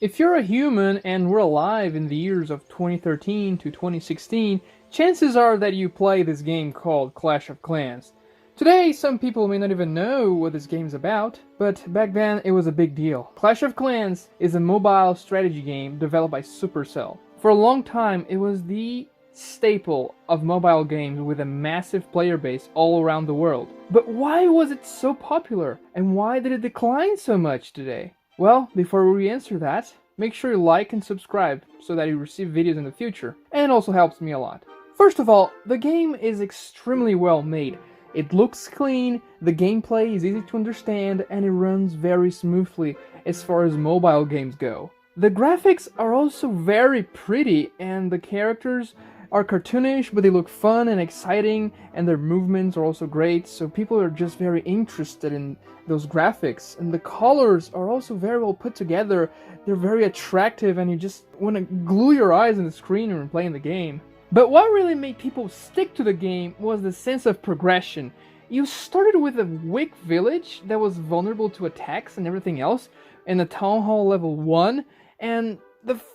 If you're a human and were alive in the years of 2013 to 2016, chances are that you play this game called Clash of Clans. Today, some people may not even know what this game's about, but back then it was a big deal. Clash of Clans is a mobile strategy game developed by Supercell. For a long time, it was the staple of mobile games with a massive player base all around the world. But why was it so popular, and why did it decline so much today? Well, before we answer that, make sure you like and subscribe so that you receive videos in the future, and it also helps me a lot. First of all, the game is extremely well made. It looks clean, the gameplay is easy to understand, and it runs very smoothly as far as mobile games go. The graphics are also very pretty, and the characters are cartoonish, but they look fun and exciting, and their movements are also great, so people are just very interested in those graphics. And the colors are also very well put together, they're very attractive, and you just want to glue your eyes on the screen when you're playing the game. But what really made people stick to the game was the sense of progression. You started with a weak village that was vulnerable to attacks and everything else in the Town Hall level 1, and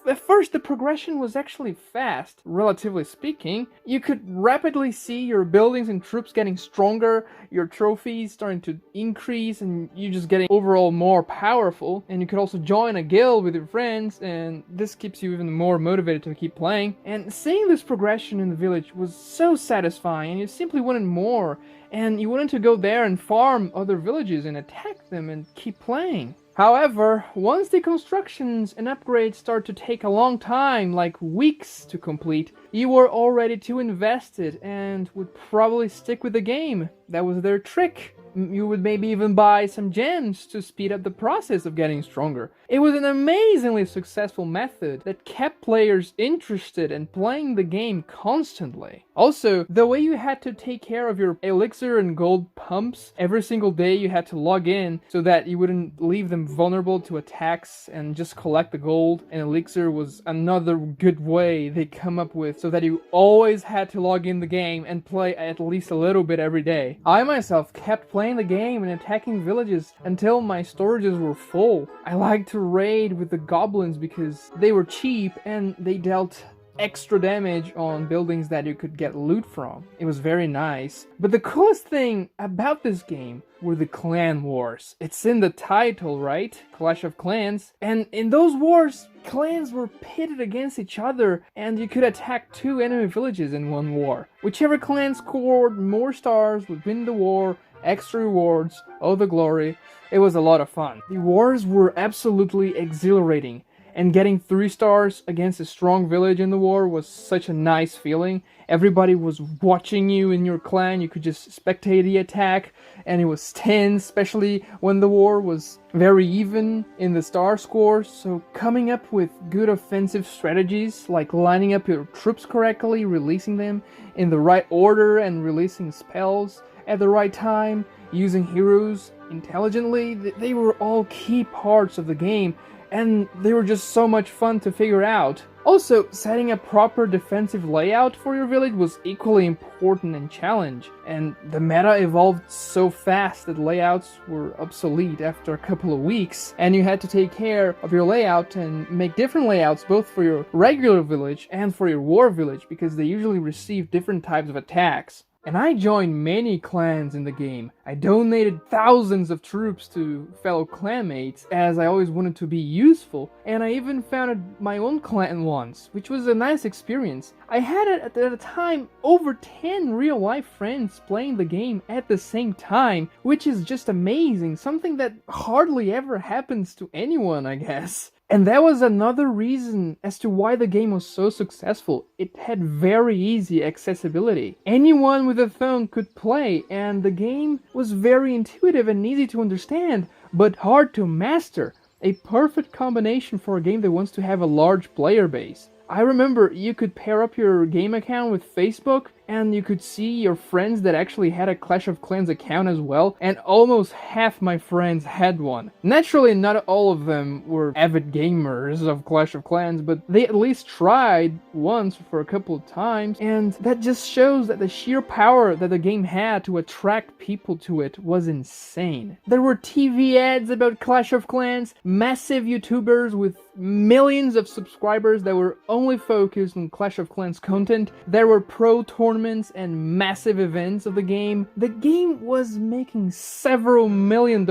at first, the progression was actually fast, relatively speaking. You could rapidly see your buildings and troops getting stronger, your trophies starting to increase, and you just getting overall more powerful. And you could also join a guild with your friends, and this keeps you even more motivated to keep playing. And seeing this progression in the village was so satisfying, and you simply wanted more. And you wanted to go there and farm other villages and attack them and keep playing. However, once the constructions and upgrades start to take a long time, like weeks to complete, you were already too invested and would probably stick with the game. That was their trick. You would maybe even buy some gems to speed up the process of getting stronger. It was an amazingly successful method that kept players interested and playing the game constantly. Also, the way you had to take care of your elixir and gold pumps, every single day you had to log in so that you wouldn't leave them vulnerable to attacks and just collect the gold and elixir was another good way they come up with so that you always had to log in the game and play at least a little bit every day. I myself kept playing the game and attacking villages until my storages were full. I liked to raid with the goblins because they were cheap and they dealt extra damage on buildings that you could get loot from. It was very nice. But the coolest thing about this game were the clan wars. It's in the title, right? Clash of Clans. And in those wars, clans were pitted against each other and you could attack 2 enemy villages in one war. Whichever clan scored more stars would win the war, extra rewards, all the glory. It was a lot of fun. The wars were absolutely exhilarating. And getting 3 stars against a strong village in the war was such a nice feeling. Everybody was watching you in your clan, you could just spectate the attack, and it was tense, especially when the war was very even in the star scores. So coming up with good offensive strategies, like lining up your troops correctly, releasing them in the right order, and releasing spells at the right time, using heroes intelligently, they were all key parts of the game. And they were just so much fun to figure out. Also, setting a proper defensive layout for your village was equally important and challenge. And the meta evolved so fast that layouts were obsolete after a couple of weeks. And you had to take care of your layout and make different layouts both for your regular village and for your war village because they usually receive different types of attacks. And I joined many clans in the game. I donated thousands of troops to fellow clanmates as I always wanted to be useful, and I even founded my own clan once, which was a nice experience. I had at the time over 10 real life friends playing the game at the same time, which is just amazing, something that hardly ever happens to anyone, I guess. And that was another reason as to why the game was so successful. It had very easy accessibility. Anyone with a phone could play, and the game was very intuitive and easy to understand, but hard to master. A perfect combination for a game that wants to have a large player base. I remember you could pair up your game account with Facebook and you could see your friends that actually had a Clash of Clans account as well, and almost half my friends had one. Naturally, not all of them were avid gamers of Clash of Clans, but they at least tried once for a couple of times, and that just shows that the sheer power that the game had to attract people to it was insane. There were TV ads about Clash of Clans, massive YouTubers with millions of subscribers that were only focused on Clash of Clans content. There were pro tournaments and massive events of the game. The game was making several $1 million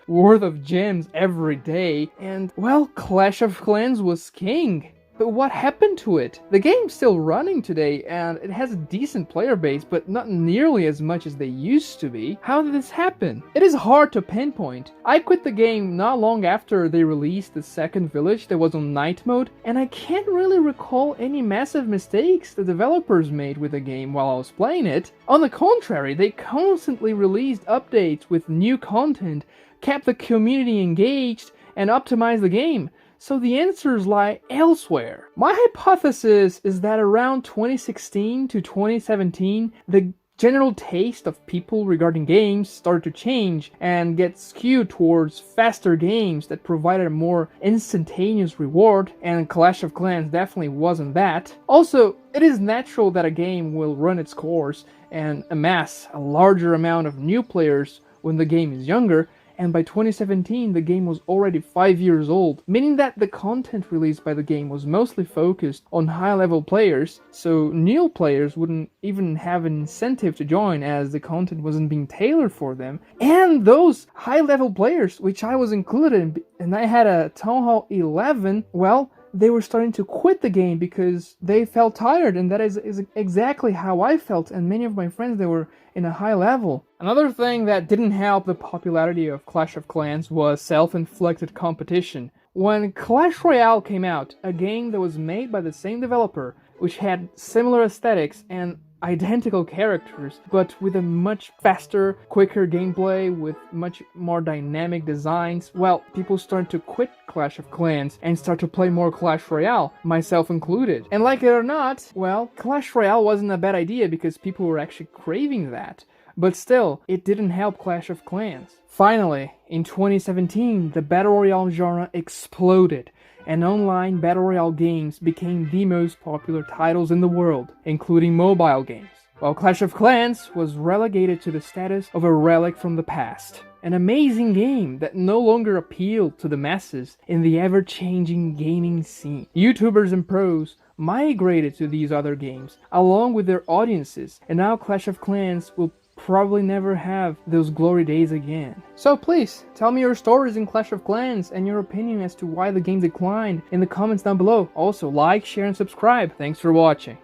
worth of gems every day, and well, Clash of Clans was king. But what happened to it? The game's still running today, and it has a decent player base, but not nearly as much as they used to be. How did this happen? It is hard to pinpoint. I quit the game not long after they released the second village that was on night mode, and I can't really recall any massive mistakes the developers made with the game while I was playing it. On the contrary, they constantly released updates with new content, kept the community engaged, and optimized the game. So the answers lie elsewhere. My hypothesis is that around 2016 to 2017, the general taste of people regarding games started to change and get skewed towards faster games that provided a more instantaneous reward, and Clash of Clans definitely wasn't that. Also, it is natural that a game will run its course and amass a larger amount of new players when the game is younger, and by 2017 the game was already 5 years old, meaning that the content released by the game was mostly focused on high-level players, so new players wouldn't even have an incentive to join as the content wasn't being tailored for them. And those high-level players, which I was included in, and I had a Town Hall 11, well, they were starting to quit the game because they felt tired, and that is exactly how I felt and many of my friends that were in a high level. Another thing that didn't help the popularity of Clash of Clans was self-inflicted competition. When Clash Royale came out, a game that was made by the same developer, which had similar aesthetics and identical characters, but with a much faster, quicker gameplay with much more dynamic designs, well, people started to quit Clash of Clans and start to play more Clash Royale, myself included. And like it or not, well, Clash Royale wasn't a bad idea because people were actually craving that. But still, it didn't help Clash of Clans. Finally, in 2017, the Battle Royale genre exploded, and online Battle Royale games became the most popular titles in the world, including mobile games, while Clash of Clans was relegated to the status of a relic from the past. An amazing game that no longer appealed to the masses in the ever-changing gaming scene. YouTubers and pros migrated to these other games, along with their audiences, and now Clash of Clans will probably never have those glory days again. So please, tell me your stories in Clash of Clans and your opinion as to why the game declined in the comments down below. Also, like, share, and subscribe. Thanks for watching.